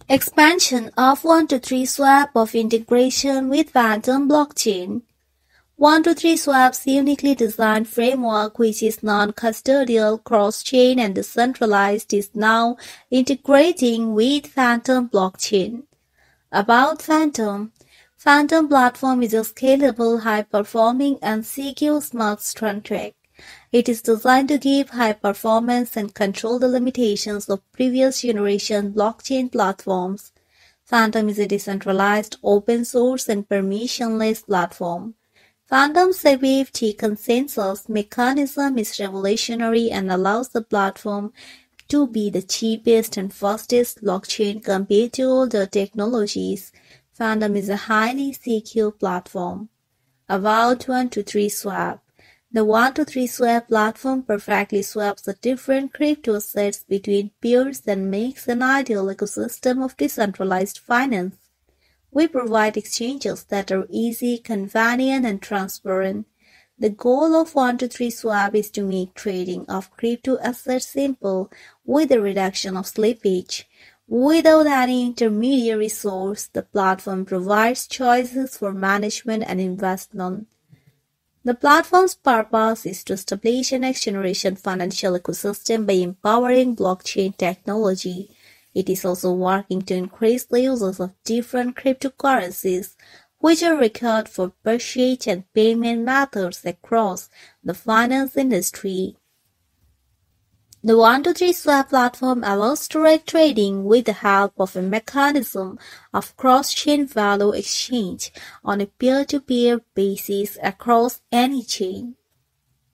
Expansion of 1-to-3 swap of integration with Phantom blockchain. 1-to-3 swap's uniquely designed framework, which is non-custodial, cross-chain, and decentralized, is now integrating with Phantom blockchain. About Phantom. Phantom platform is a scalable, high-performing, and secure smart contract. It is designed to give high performance and control the limitations of previous generation blockchain platforms. Phantom is a decentralized, open source, and permissionless platform. Phantom's safety consensus mechanism is revolutionary and allows the platform to be the cheapest and fastest blockchain compared to older technologies. Phantom is a highly secure platform. About 1-to-3 swap. The 1-to-3 swap platform perfectly swaps the different crypto assets between peers and makes an ideal ecosystem of decentralized finance. We provide exchanges that are easy, convenient, and transparent. The goal of 1-to-3 swap is to make trading of crypto assets simple with a reduction of slippage. Without any intermediary source, the platform provides choices for management and investment. The platform's purpose is to establish a next-generation financial ecosystem by empowering blockchain technology. It is also working to increase the uses of different cryptocurrencies, which are required for purchase and payment methods across the finance industry. The 1-to-3 swap platform allows direct trading with the help of a mechanism of cross-chain value exchange on a peer-to-peer basis across any chain.